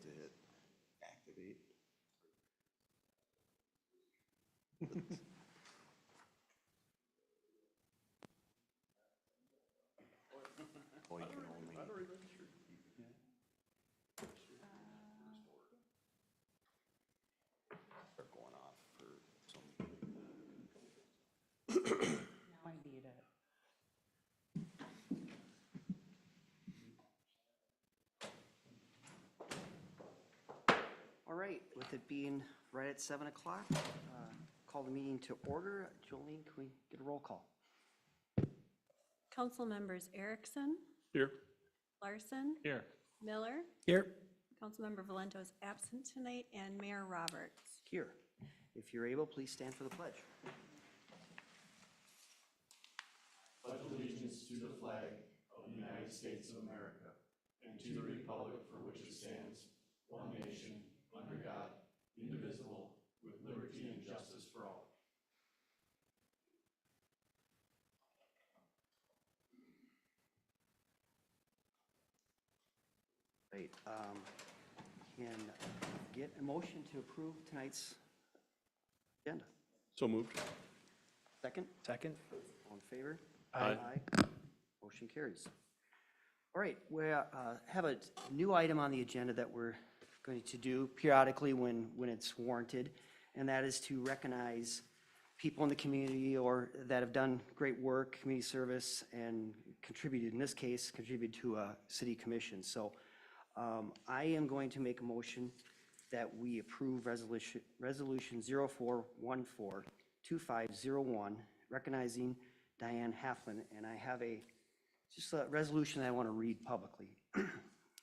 to hit activate. Oh, you can only. Start going off for some. Now I need it. All right, with it being right at 7 o'clock, call the meeting to order. Jolene, can we get a roll call? Council members Erickson, Here. Larson, Here. Miller, Here. Councilmember Valento is absent tonight, and Mayor Roberts. Here. If you're able, please stand for the pledge. Pledge allegiance to the flag of the United States of America and to the republic for which it stands, one nation, under God, indivisible, with liberty and justice for all. Right. Can get a motion to approve tonight's agenda. So moved. Second? Second. All in favor? Aye. Motion carries. All right, we have a new item on the agenda that we're going to do periodically when it's warranted, and that is to recognize people in the community or that have done great work, community service, and contributed, in this case, contributed to a city commission. So I am going to make a motion that we approve resolution 04142501, recognizing Diane Halflin, and I have just a resolution that I want to read publicly.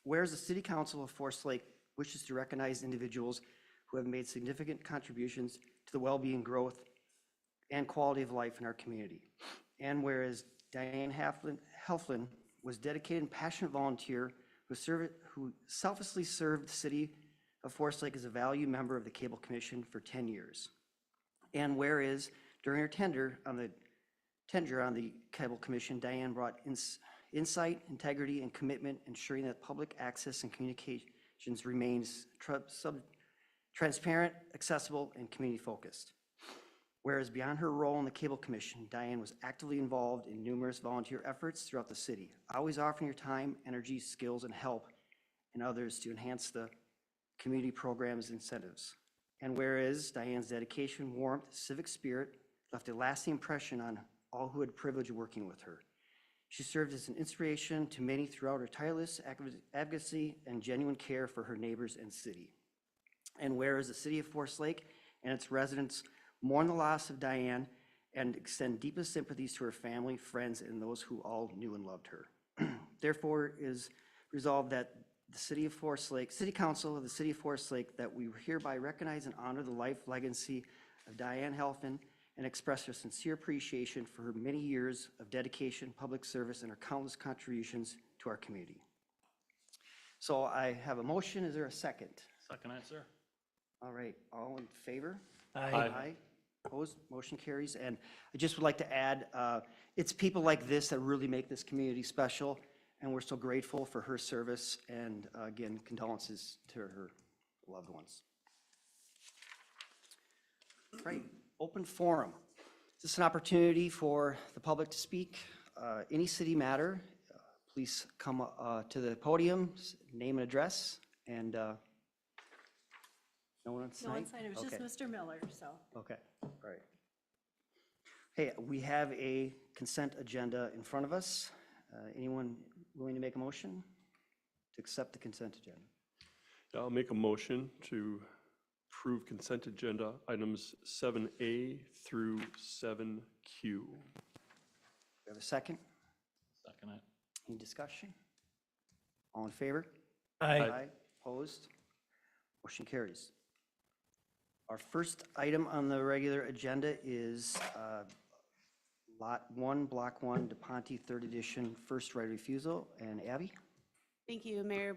Whereas the City Council of Forest Lake wishes to recognize individuals who have made significant contributions to the well-being, growth, and quality of life in our community. And whereas Diane Halflin was dedicated and passionate volunteer who selflessly served the City of Forest Lake as a valued member of the Cable Commission for 10 years. And whereas during her tenure on the Cable Commission, Diane brought insight, integrity, and commitment, ensuring that public access and communications remains transparent, accessible, and community-focused. Whereas beyond her role in the Cable Commission, Diane was actively involved in numerous volunteer efforts throughout the city, always offering her time, energy, skills, and help and others to enhance the community programs and incentives. And whereas Diane's dedication, warmth, civic spirit left a lasting impression on all who had the privilege of working with her. She served as an inspiration to many throughout her tireless advocacy and genuine care for her neighbors and city. And whereas the City of Forest Lake and its residents mourn the loss of Diane and extend deepest sympathies to her family, friends, and those who all knew and loved her. Therefore, is resolved that the City Council of the City of Forest Lake, that we hereby recognize and honor the life legacy of Diane Halflin and express our sincere appreciation for her many years of dedication, public service, and her countless contributions to our community. So I have a motion. Is there a second? Second answer. All right, all in favor? Aye. Opposed? Motion carries. And I just would like to add, it's people like this that really make this community special, and we're so grateful for her service, and again, condolences to her loved ones. Right, open forum. This is an opportunity for the public to speak. Any city matter, please come to the podium, name and address, and no one on site? No one signed, it was Okay. just Mr. Miller, so. Okay, all right. Hey, we have a consent agenda in front of us. Anyone willing to make a motion to accept the consent agenda? I'll make a motion to approve consent agenda items 7A through 7Q. Do we have a second? Second it. Any discussion? All in favor? Aye. Opposed? Motion carries. Our first item on the regular agenda is Lot 1, Block 1, DePonte 3rd Edition, first right of refusal. And Abby? Thank you, Mayor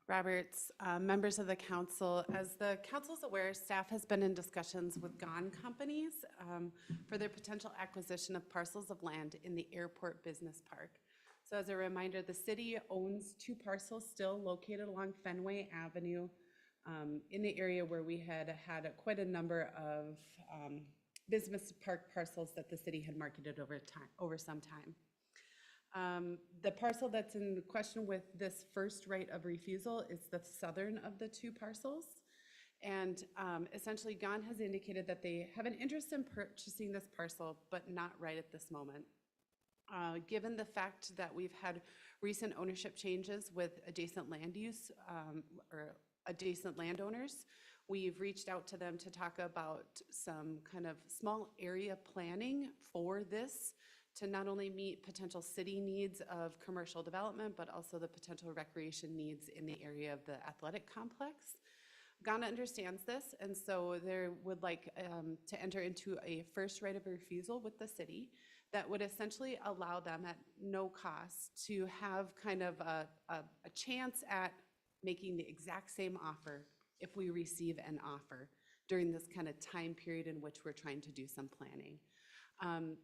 Roberts, members of the council. As the council is aware, staff has been in discussions with GON companies for their potential acquisition of parcels of land in the airport business park. So as a reminder, the city owns 2 parcels still located along Fenway Avenue in the area where we had quite a number of business park parcels that the city had marketed over some time. The parcel that's in question with this first right of refusal is the southern of the 2 parcels. And essentially, GON has indicated that they have an interest in purchasing this parcel, but not right at this moment. Given the fact that we've had recent ownership changes with adjacent land use or adjacent landowners, we've reached out to them to talk about some kind of small area planning for this to not only meet potential city needs of commercial development, but also the potential recreation needs in the area of the athletic complex. GON understands this, and so they would like to enter into a first right of refusal with the city that would essentially allow them at no cost to have kind of a chance at making the exact same offer if we receive an offer during this kind of time period in which we're trying to do some planning.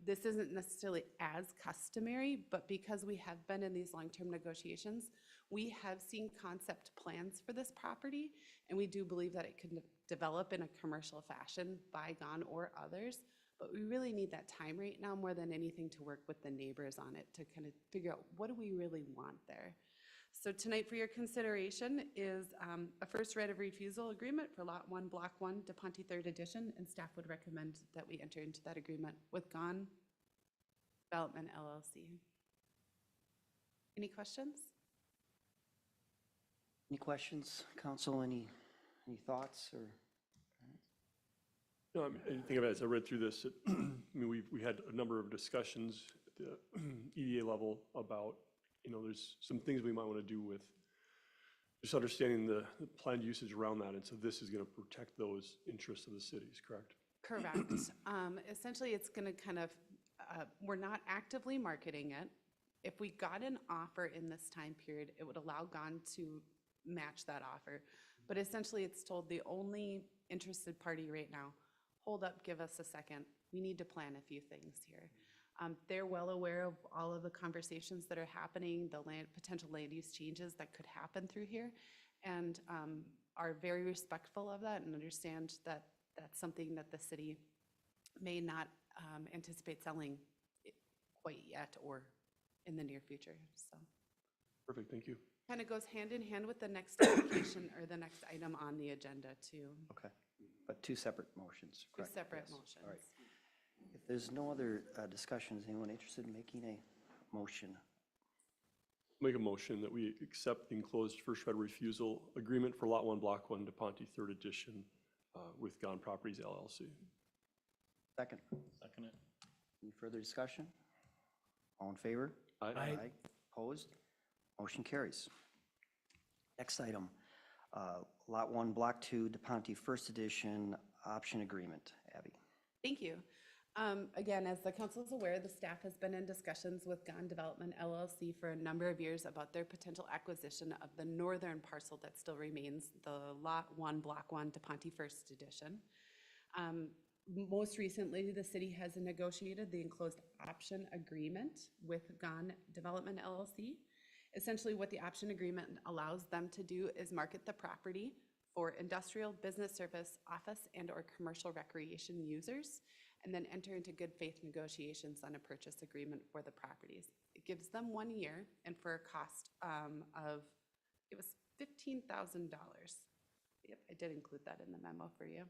This isn't necessarily as customary, but because we have been in these long-term negotiations, we have seen concept plans for this property, and we do believe that it can develop in a commercial fashion by GON or others. But we really need that time right now more than anything to work with the neighbors on it to kind of figure out what do we really want there. So tonight for your consideration is a first right of refusal agreement for Lot 1, Block 1, DePonte 3rd Edition, and staff would recommend that we enter into that agreement with GON Development LLC. Any questions? Any questions, council? Any thoughts or? No, I think of it as I read through this, I mean, we had a number of discussions at the EDA level about, there's some things we might want to do with just understanding the planned usage around that. And so this is going to protect those interests of the cities, correct? Correct. Essentially, it's going to kind of, we're not actively marketing it. If we got an offer in this time period, it would allow GON to match that offer. But essentially, it's told the only interested party right now, hold up, give us a second. We need to plan a few things here. They're well aware of all of the conversations that are happening, the potential land use changes that could happen through here, and are very respectful of that and understand that that's something that the city may not anticipate selling quite yet or in the near future. So Perfect, thank you. kind of goes hand in hand with the next application or the next item on the agenda too. Okay, but 2 separate motions, Two correct? separate Yes. motions. All right. If there's no other discussions, anyone interested in making a motion? Make a motion that we accept the enclosed first right of refusal agreement for Lot 1, Block 1, DePonte 3rd Edition with GON Properties LLC. Second. Second it. Any further discussion? All in favor? Aye. Opposed? Motion carries. Next item, Lot 1, Block 2, DePonte First Edition Option Agreement. Abby. Thank you. Again, as the council is aware, the staff has been in discussions with GON Development LLC for a number of years about their potential acquisition of the northern parcel that still remains, the Lot 1, Block 1, DePonte First Edition. Most recently, the city has negotiated the enclosed option agreement with GON Development LLC. Essentially, what the option agreement allows them to do is market the property for industrial, business service, office, and/or commercial recreation users, and then enter into good faith negotiations on a purchase agreement for the properties. It gives them 1 year, and for a cost of, it was $15,000. Yep, I did include that in the memo for you.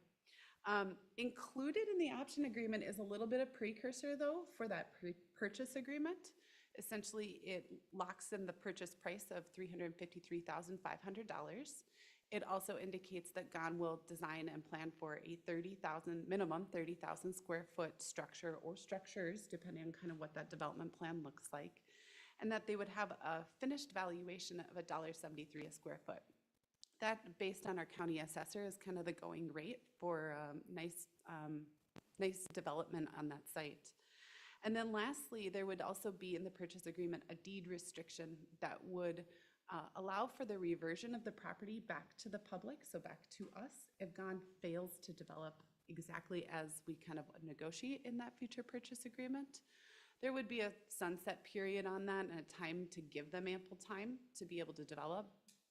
Included in the option agreement is a little bit of precursor, though, for that purchase agreement. Essentially, it locks in the purchase price of $353,500. It also indicates that GON will design and plan for a minimum 30,000 square foot structure or structures, depending on kind of what that development plan looks like, and that they would have a finished valuation of $1.73 a square foot. That, based on our county assessor, is kind of the going rate for nice development on that site. And then lastly, there would also be in the purchase agreement a deed restriction that would allow for the reversion of the property back to the public, so back to us, if GON fails to develop exactly as we kind of negotiate in that future purchase agreement. There would be a sunset period on that and a time to give them ample time to be able to develop.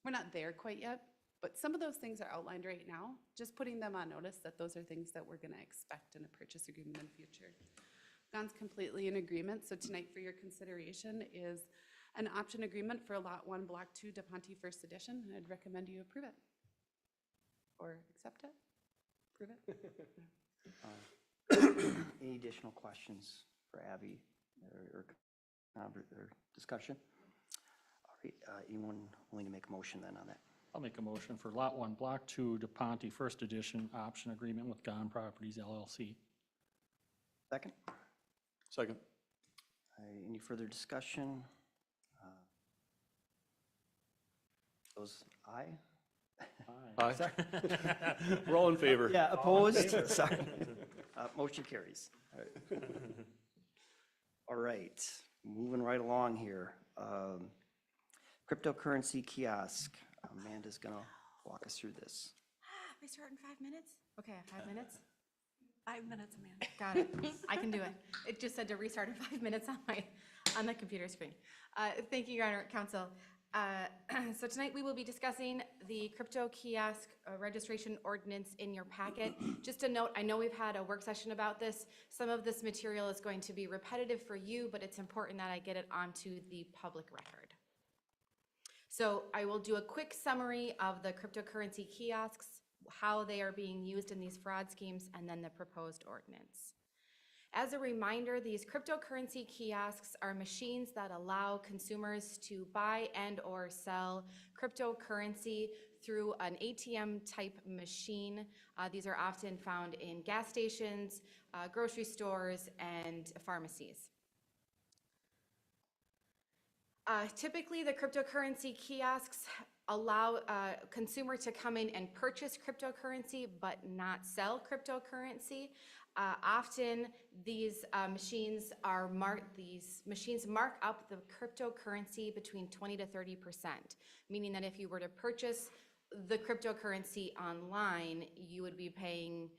We're not there quite yet, but some of those things are outlined right now, just putting them on notice that those are things that we're gonna expect in a purchase agreement in the future. Don's completely in agreement, so tonight for your consideration is an option agreement for Lot 1, Block 2, DePonte First Edition, and I'd recommend you approve it. Or accept it, approve it. Any additional questions for Abby or discussion? All right, anyone willing to make a motion then on that? I'll make a motion for Lot 1, Block 2, DePonte First Edition option agreement with Gone Properties LLC. Second? Second. Any further discussion? Those aye? Aye. We're all in favor. Yeah, opposed? Sorry. Motion carries. All right, moving right along here. Cryptocurrency kiosk. Amanda's gonna walk us through this. We start in 5 minutes? Okay, 5 minutes? 5 minutes, Amanda. Got it. I can do it. It just said to restart in 5 minutes on the computer screen. Thank you, Your Honor, Counsel. So tonight we will be discussing the crypto kiosk registration ordinance in your packet. Just a note, I know we've had a work session about this. Some of this material is going to be repetitive for you, but it's important that I get it onto the public record. So I will do a quick summary of the cryptocurrency kiosks, how they are being used in these fraud schemes, and then the proposed ordinance. As a reminder, these cryptocurrency kiosks are machines that allow consumers to buy and or sell cryptocurrency through an ATM type machine. These are often found in gas stations, grocery stores, and pharmacies. Typically, the cryptocurrency kiosks allow a consumer to come in and purchase cryptocurrency but not sell cryptocurrency. Often these machines mark up the cryptocurrency between 20 to 30%, meaning that if you were to purchase the cryptocurrency online, you would be paying,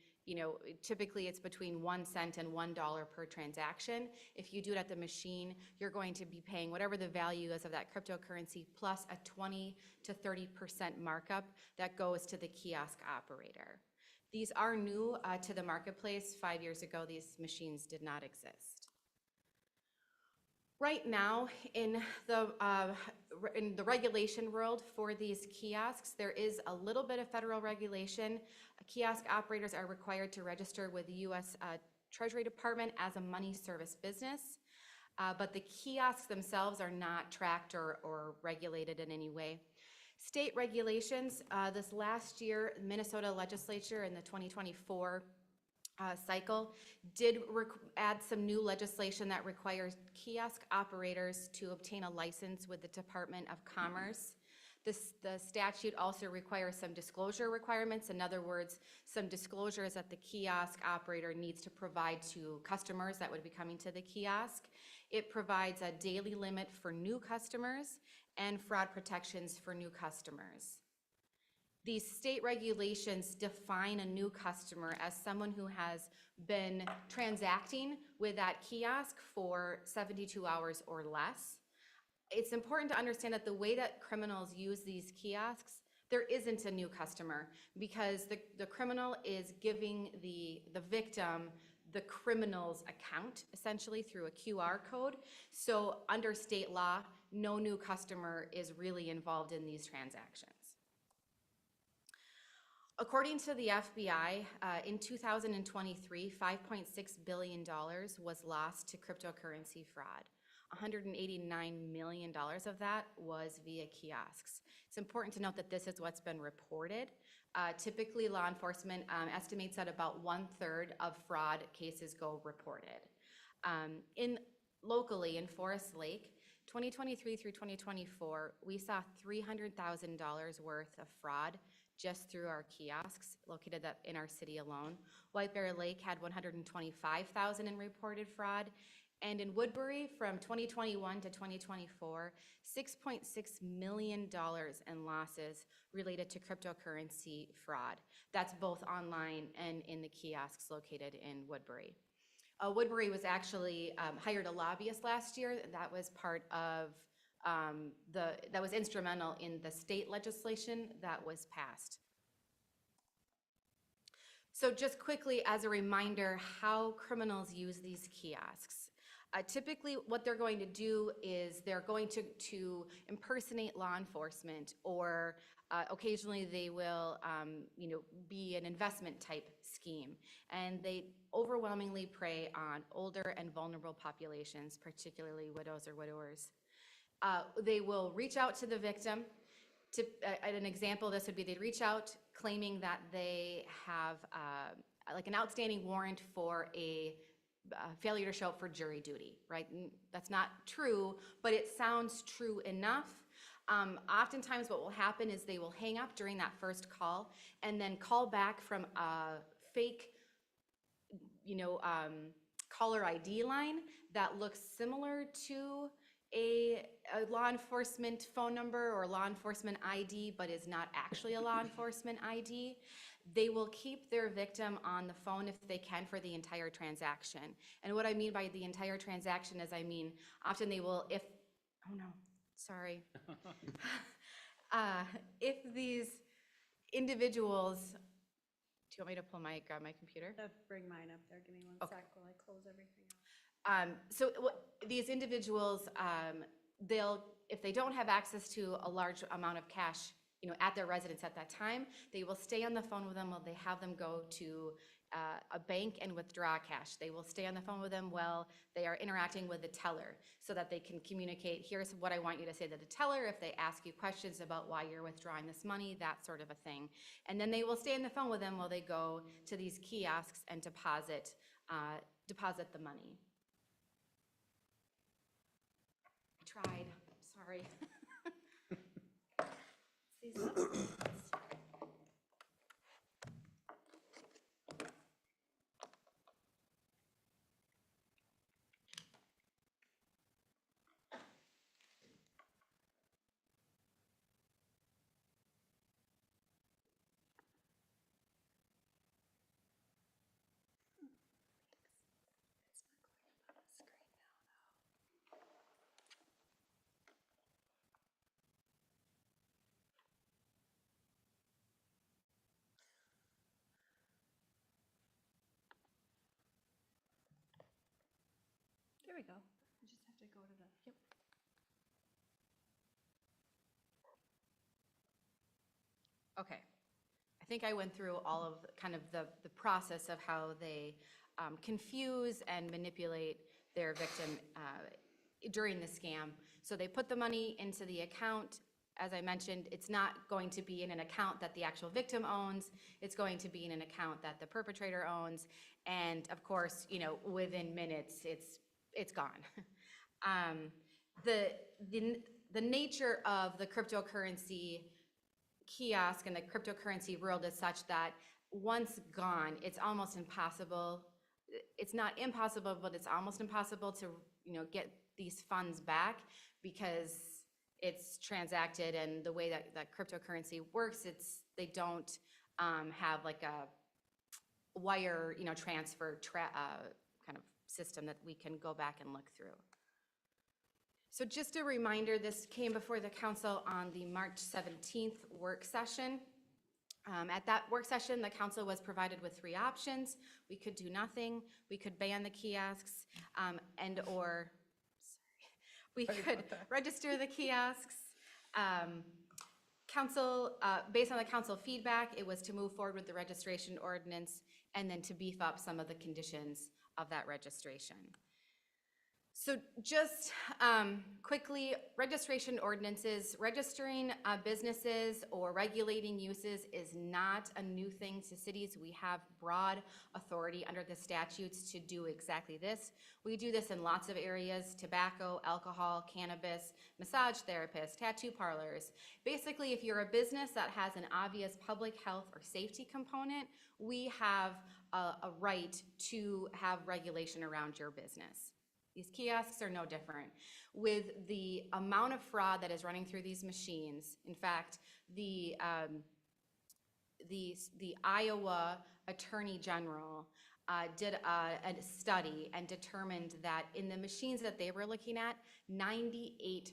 typically it's between 1 cent and $1 per transaction. If you do it at the machine, you're going to be paying whatever the value is of that cryptocurrency plus a 20 to 30% markup that goes to the kiosk operator. These are new to the marketplace. 5 years ago, these machines did not exist. Right now, in the regulation world for these kiosks, there is a little bit of federal regulation. Kiosk operators are required to register with the U.S. Treasury Department as a money service business, but the kiosks themselves are not tracked or regulated in any way. State regulations, this last year, Minnesota legislature in the 2024 cycle did add some new legislation that requires kiosk operators to obtain a license with the Department of Commerce. The statute also requires some disclosure requirements. In other words, some disclosures that the kiosk operator needs to provide to customers that would be coming to the kiosk. It provides a daily limit for new customers and fraud protections for new customers. These state regulations define a new customer as someone who has been transacting with that kiosk for 72 hours or less. It's important to understand that the way that criminals use these kiosks, there isn't a new customer because the criminal is giving the victim the criminal's account essentially through a QR code. So under state law, no new customer is really involved in these transactions. According to the FBI, in 2023, $5.6 billion was lost to cryptocurrency fraud. $189 million of that was via kiosks. It's important to note that this is what's been reported. Typically, law enforcement estimates that about 1/3 of fraud cases go reported. Locally in Forest Lake, 2023 through 2024, we saw $300,000 worth of fraud just through our kiosks located in our city alone. White Bear Lake had $125,000 in reported fraud. And in Woodbury, from 2021 to 2024, $6.6 million in losses related to cryptocurrency fraud. That's both online and in the kiosks located in Woodbury. Woodbury was actually hired a lobbyist last year. That was part of that was instrumental in the state legislation that was passed. So just quickly as a reminder, how criminals use these kiosks. Typically, what they're going to do is they're going to impersonate law enforcement, or occasionally they will, be an investment type scheme. And they overwhelmingly prey on older and vulnerable populations, particularly widows or widowers. They will reach out to the victim. An example of this would be they'd reach out claiming that they have like an outstanding warrant for a failure to show up for jury duty, right? And that's not true, but it sounds true enough. Oftentimes what will happen is they will hang up during that first call and then call back from a fake, caller ID line that looks similar to a law enforcement phone number or law enforcement ID, but is not actually a law enforcement ID. They will keep their victim on the phone if they can for the entire transaction. And what I mean by the entire transaction is, often they will, if these individuals, do you want me to grab my computer? Bring mine up there, give me one Okay. sec while I close everything up. So these individuals, if they don't have access to a large amount of cash, at their residence at that time, they will stay on the phone with them while they have them go to a bank and withdraw cash. They will stay on the phone with them while they are interacting with the teller so that they can communicate, here's what I want you to say to the teller if they ask you questions about why you're withdrawing this money, that sort of a thing. And then they will stay on the phone with them while they go to these kiosks and deposit the money. I tried, sorry. There we go. I just have to go to the, yep. Okay. I think I went through all of kind of the process of how they confuse and manipulate their victim during the scam. So they put the money into the account. As I mentioned, it's not going to be in an account that the actual victim owns. It's going to be in an account that the perpetrator owns. And of course, within minutes, it's gone. The nature of the cryptocurrency kiosk and the cryptocurrency world is such that once gone, it's almost impossible. It's not impossible, but it's almost impossible to get these funds back because it's transacted, and the way that cryptocurrency works, they don't have like a wire transfer kind of system that we can go back and look through. So just a reminder, this came before the council on the March 17th work session. At that work session, the council was provided with 3 options. We could do nothing, we could ban the kiosks, we could register the kiosks. Council, based on the council feedback, it was to move forward with the registration ordinance and then to beef up some of the conditions of that registration. So just quickly, registration ordinances, registering businesses or regulating uses is not a new thing to cities. We have broad authority under the statutes to do exactly this. We do this in lots of areas: tobacco, alcohol, cannabis, massage therapists, tattoo parlors. Basically, if you're a business that has an obvious public health or safety component, we have a right to have regulation around your business. These kiosks are no different. With the amount of fraud that is running through these machines, in fact, the Iowa Attorney General did a study and determined that in the machines that they were looking at, 98%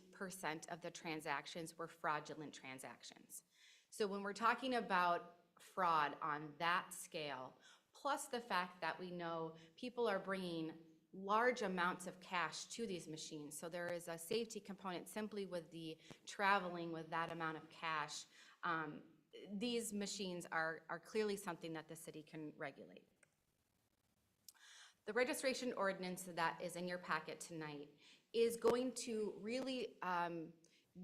of the transactions were fraudulent transactions. So when we're talking about fraud on that scale, plus the fact that we know people are bringing large amounts of cash to these machines, so there is a safety component simply with the traveling with that amount of cash, these machines are clearly something that the city can regulate. The registration ordinance that is in your packet tonight is going to really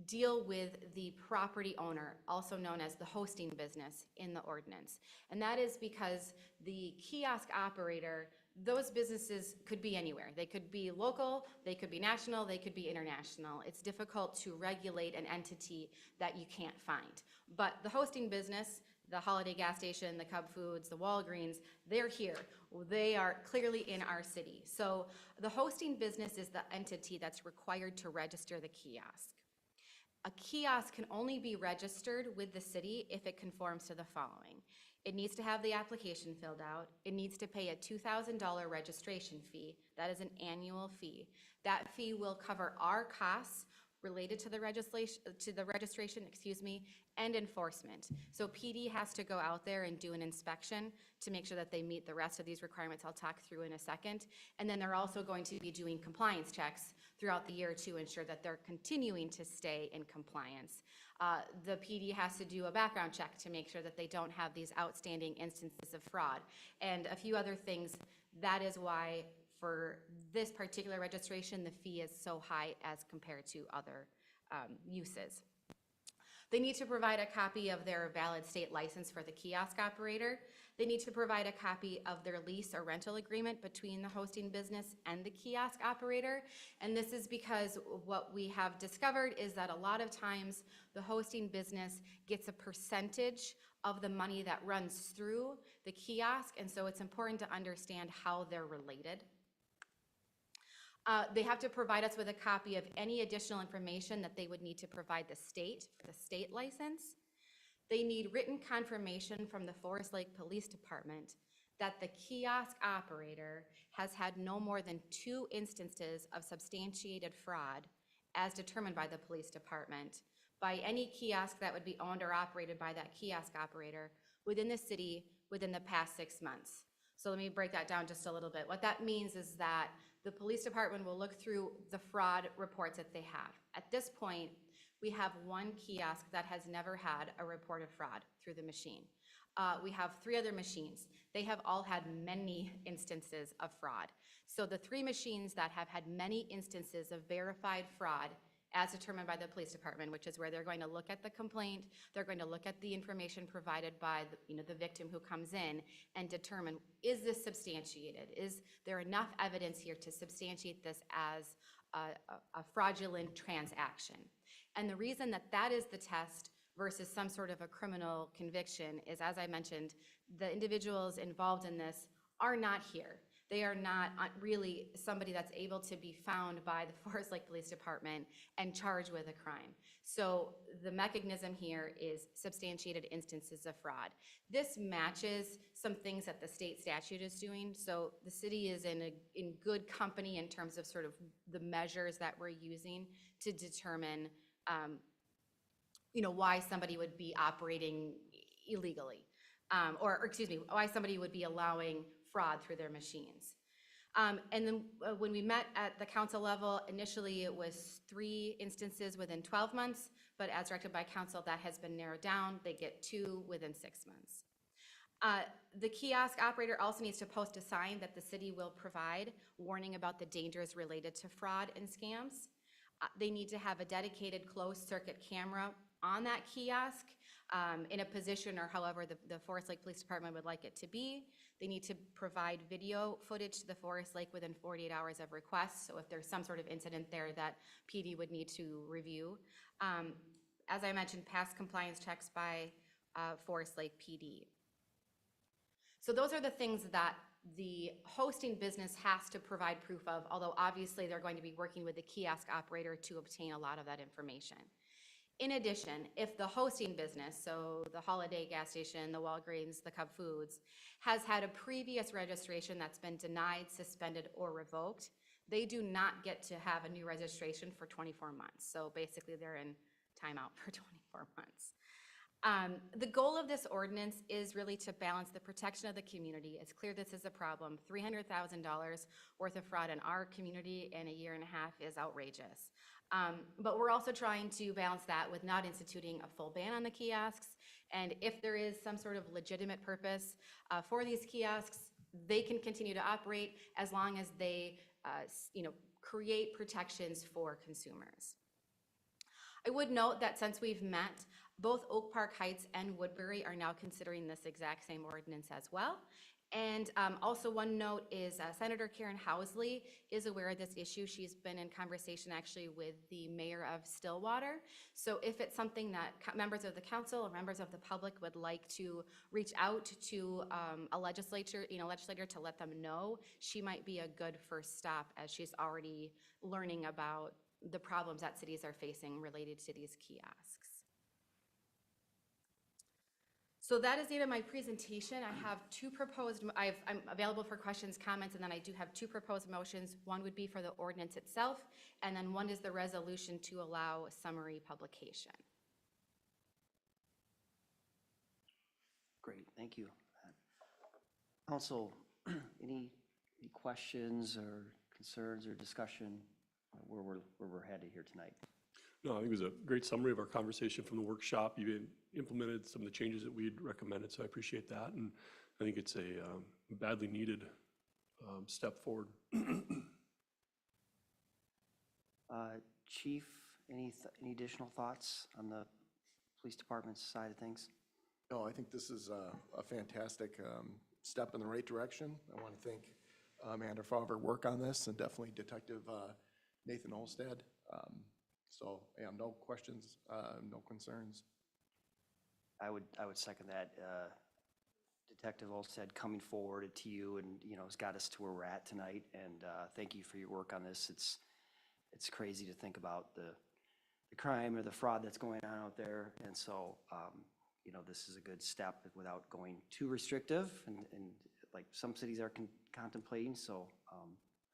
deal with the property owner, also known as the hosting business in the ordinance. And that is because the kiosk operator, those businesses could be anywhere. They could be local, they could be national, they could be international. It's difficult to regulate an entity that you can't find. But the hosting business, the Holiday gas station, the Cub Foods, the Walgreens, they're here. They are clearly in our city. So the hosting business is the entity that's required to register the kiosk. A kiosk can only be registered with the city if it conforms to the following. It needs to have the application filled out. It needs to pay a $2,000 registration fee. That is an annual fee. That fee will cover our costs related to the registration, and enforcement. So PD has to go out there and do an inspection to make sure that they meet the rest of these requirements I'll talk through in a second. And then they're also going to be doing compliance checks throughout the year to ensure that they're continuing to stay in compliance. The PD has to do a background check to make sure that they don't have these outstanding instances of fraud and a few other things. That is why for this particular registration, the fee is so high as compared to other uses. They need to provide a copy of their valid state license for the kiosk operator. They need to provide a copy of their lease or rental agreement between the hosting business and the kiosk operator. And this is because what we have discovered is that a lot of times the hosting business gets a percentage of the money that runs through the kiosk, and so it's important to understand how they're related. They have to provide us with a copy of any additional information that they would need to provide the state for the state license. They need written confirmation from the Forest Lake Police Department that the kiosk operator has had no more than 2 instances of substantiated fraud as determined by the police department by any kiosk that would be owned or operated by that kiosk operator within the city within the past 6 months. So let me break that down just a little bit. What that means is that the police department will look through the fraud reports that they have. At this point, we have 1 kiosk that has never had a report of fraud through the machine. We have 3 other machines. They have all had many instances of fraud. So the 3 machines that have had many instances of verified fraud as determined by the police department, which is where they're going to look at the complaint, they're going to look at the information provided by the victim who comes in and determine, is this substantiated? Is there enough evidence here to substantiate this as a fraudulent transaction? And the reason that that is the test versus some sort of a criminal conviction is, as I mentioned, the individuals involved in this are not here. They are not really somebody that's able to be found by the Forest Lake Police Department and charged with a crime. So the mechanism here is substantiated instances of fraud. This matches some things that the state statute is doing. So the city is in good company in terms of sort of the measures that we're using to determine why somebody would be operating illegally, or excuse me, why somebody would be allowing fraud through their machines. And then when we met at the council level, initially it was 3 instances within 12 months, but as directed by council, that has been narrowed down. They get 2 within 6 months. The kiosk operator also needs to post a sign that the city will provide warning about the dangers related to fraud and scams. They need to have a dedicated closed circuit camera on that kiosk in a position or however the Forest Lake Police Department would like it to be. They need to provide video footage to the Forest Lake within 48 hours of request. So if there's some sort of incident there that PD would need to review. As I mentioned, past compliance checks by Forest Lake PD. So those are the things that the hosting business has to provide proof of, although obviously they're going to be working with the kiosk operator to obtain a lot of that information. In addition, if the hosting business, so the Holiday gas station, the Walgreens, the Cub Foods, has had a previous registration that's been denied, suspended, or revoked, they do not get to have a new registration for 24 months. So basically, they're in timeout for 24 months. The goal of this ordinance is really to balance the protection of the community. It's clear this is a problem. $300,000 worth of fraud in our community in a year and a half is outrageous. But we're also trying to balance that with not instituting a full ban on the kiosks. And if there is some sort of legitimate purpose for these kiosks, they can continue to operate as long as they create protections for consumers. I would note that since we've met, both Oak Park Heights and Woodbury are now considering this exact same ordinance as well. And also one note is Senator Karen Housley is aware of this issue. She's been in conversation actually with the mayor of Stillwater. So if it's something that members of the council or members of the public would like to reach out to a legislator to let them know, she might be a good first stop as she's already learning about the problems that cities are facing related to these kiosks. So that is the end of my presentation. I have two proposed, I'm available for questions, comments, and then I do have two proposed motions. One would be for the ordinance itself, and then one is the resolution to allow summary publication. Great, thank you. Council, any questions or concerns or discussion where we're headed here tonight? No, I think it was a great summary of our conversation from the workshop. You even implemented some of the changes that we'd recommended, so I appreciate that. And I think it's a badly needed step forward. Chief, any additional thoughts on the police department's side of things? No, I think this is a fantastic step in the right direction. I want to thank Amanda for all of her work on this, and definitely Detective Nathan Olstead. So, yeah, no questions, no concerns. I would second that. Detective Olstead coming forward to you and, has got us to where we're at tonight. And thank you for your work on this. It's crazy to think about the crime or the fraud that's going on out there. And so, this is a good step without going too restrictive and like some cities are contemplating. So I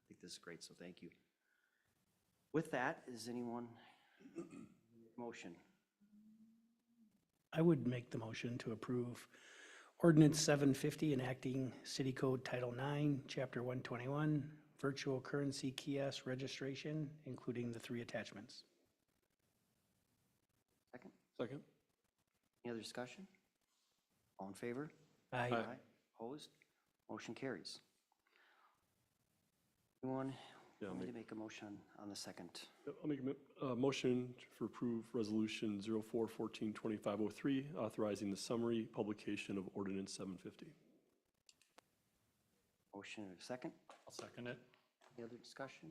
think this is great. So thank you. With that, is anyone motion? I would make the motion to approve Ordinance 750 enacting City Code Title 9, Chapter 121, virtual currency kiosk registration, including the 3 attachments. Second? Second? Any other discussion? All in favor? Aye. Opposed? Motion carries. Anyone Yeah, want me to make a motion on the second? I'll make a motion for approve Resolution 04-14-2503, authorizing the summary publication of Ordinance 750. Motion and a second. I'll second it. Any other discussion?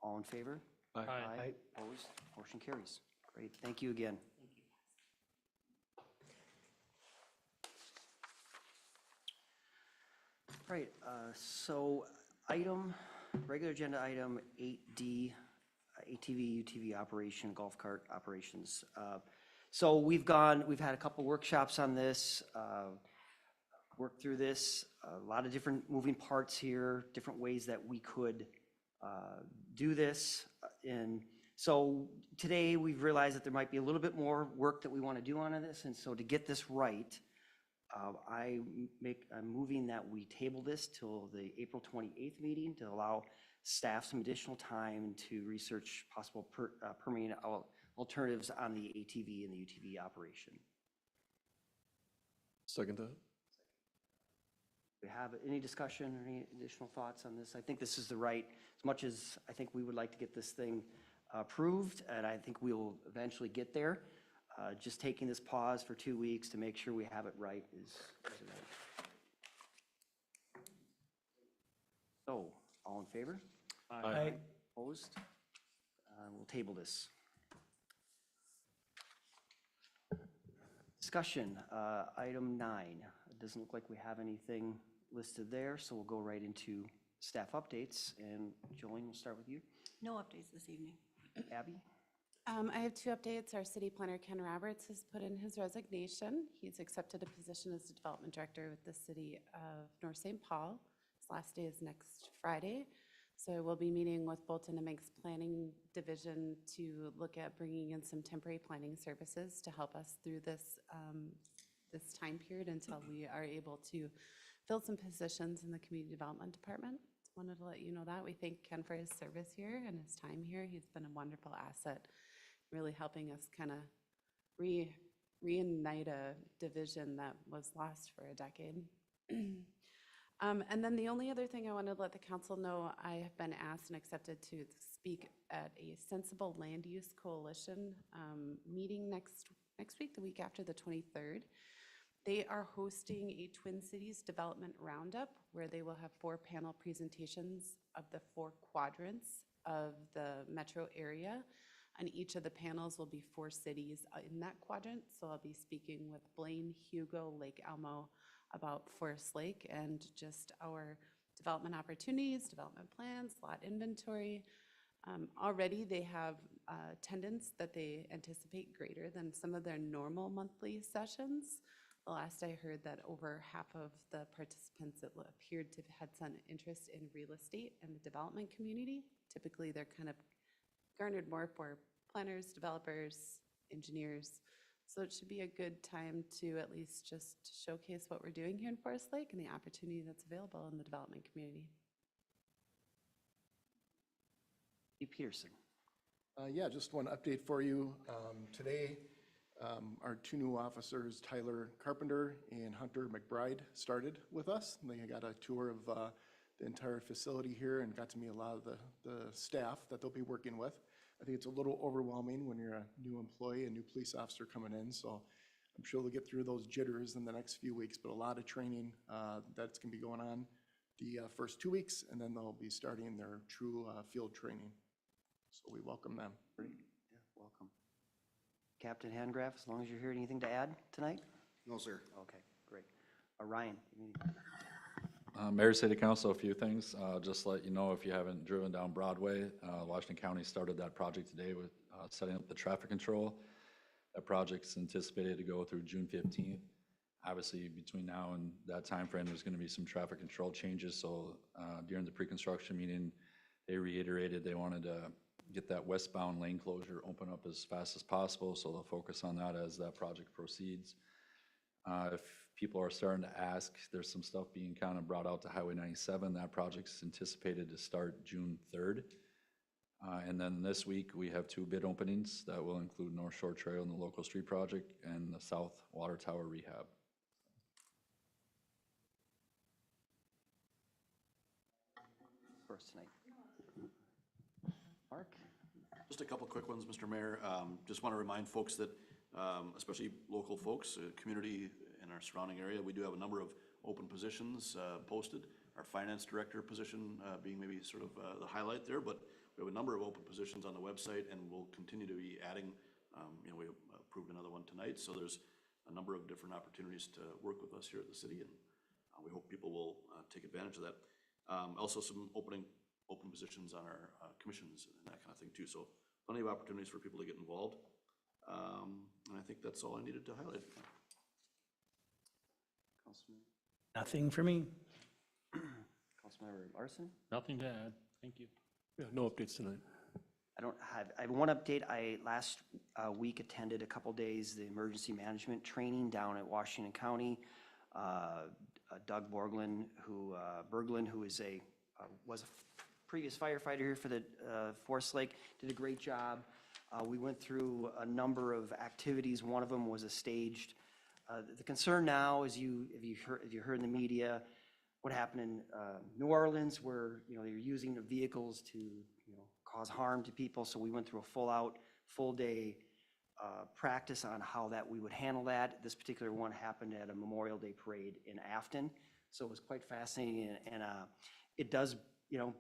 All in favor? Aye. Aye. Opposed? Motion carries. Great. Thank you again. Right, so regular agenda item 8D, ATV, UTV operation, golf cart operations. So we've had a couple workshops on this, worked through this, a lot of different moving parts here, different ways that we could do this. And so today we've realized that there might be a little bit more work that we want to do on this. And so to get this right, I'm moving that we table this till the April 28th meeting to allow staff some additional time to research possible permitting alternatives on the ATV and the UTV operation. Second that? Do we have any discussion or any additional thoughts on this? I think this is the right, as much as I think we would like to get this thing approved, and I think we will eventually get there. Just taking this pause for 2 weeks to make sure we have it right is right. So, all in favor? Aye. Opposed? We'll table this. Discussion, item 9. It doesn't look like we have anything listed there, so we'll go right into staff updates. And Jolene, we'll start with you. No updates this evening. Abby? I have two updates. Our city planner, Ken Roberts, has put in his resignation. He's accepted a position as the development director with the city of North St. Paul. His last day is next Friday. So I will be meeting with Bolton and Meigs Planning Division to look at bringing in some temporary planning services to help us through this, this time period until we are able to fill some positions in the community development department. Just wanted to let you know that. We thank Ken for his service here and his time here. He's been a wonderful asset, really helping us kind of reunite a division that was lost for a decade. And then the only other thing I wanted to let the council know, I have been asked and accepted to speak at a Sensible Land Use Coalition meeting next week, the week after the 23rd. They are hosting a Twin Cities Development Roundup where they will have 4 panel presentations of the 4 quadrants of the metro area. And each of the panels will be 4 cities in that quadrant. So I'll be speaking with Blaine, Hugo, Lake Elmo about Forest Lake and just our development opportunities, development plans, lot inventory. Already they have attendance that they anticipate greater than some of their normal monthly sessions. The last I heard that over half of the participants that appeared to have had some interest in real estate and the development community. Typically they're kind of garnered more for planners, developers, engineers. So it should be a good time to at least just showcase what we're doing here in Forest Lake and the opportunity that's available in the development community. Steve Peterson. Yeah, just one update for you. Today, our 2 new officers, Tyler Carpenter and Hunter McBride, started with us. They got a tour of the entire facility here and got to meet a lot of the staff that they'll be working with. I think it's a little overwhelming when you're a new employee, a new police officer coming in, so I'm sure they'll get through those jitters in the next few weeks, but a lot of training that's going to be going on the first 2 weeks, and then they'll be starting their true field training. So we welcome them. Great, yeah, welcome. Captain Handgraf, as long as you're here, anything to add tonight? No, sir. Okay, great. Ryan? Mayor, City Council, a few things. Just to let you know, if you haven't driven down Broadway, Washington County started that project today with setting up the traffic control. That project's anticipated to go through June 15th. Obviously, between now and that time frame, there's going to be some traffic control changes. So during the pre-construction meeting, they reiterated they wanted to get that westbound lane closure open up as fast as possible. So they'll focus on that as that project proceeds. If people are starting to ask, there's some stuff being kind of brought out to Highway 97. That project's anticipated to start June 3rd. And then this week, we have 2 bid openings that will include North Shore Trail and the local street project and the South Water Tower rehab. First tonight. Mark? Just a couple quick ones, Mr. Mayor. Just want to remind folks that, especially local folks, community in our surrounding area, we do have a number of open positions posted. Our finance director position being maybe sort of the highlight there, but we have a number of open positions on the website, and we'll continue to be adding. We approved another one tonight, so there's a number of different opportunities to work with us here at the city, and we hope people will take advantage of that. Also, some open positions on our commissions and that kind of thing too. So plenty of opportunities for people to get involved. And I think that's all I needed to highlight. Councilman? Nothing for me. Councilmember Larson? Nothing to add. Thank you. Yeah, no updates tonight. I have one update. I last week attended a couple days the emergency management training down at Washington County. Doug Berglund, who is was a previous firefighter here for the Forest Lake, did a great job. We went through a number of activities. One of them was a staged. The concern now is if you heard in the media what happened in New Orleans, where they're using the vehicles to cause harm to people. So we went through a full day practice on how that we would handle that. This particular one happened at a Memorial Day parade in Afton, so it was quite fascinating, and it does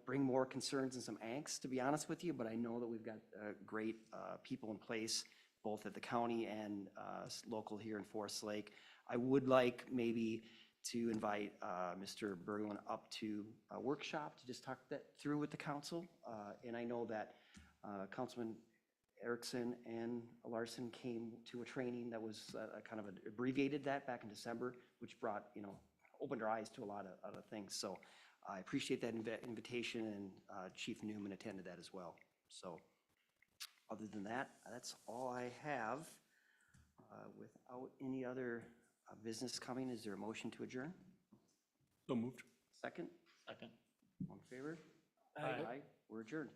bring more concerns and some angst, to be honest with you. But I know that we've got great people in place, both at the county and local here in Forest Lake. I would like maybe to invite Mr. Berglund up to a workshop to just talk that through with the council. And I know that Councilman Erickson and Larson came to a training that was kind of abbreviated that back in December, which brought, opened our eyes to a lot of other things. So I appreciate that invitation, and Chief Newman attended that as well. So other than that, that's all I have. Without any other business coming, is there a motion to adjourn? So moved. Second? Second. All in favor? Aye. We're adjourned.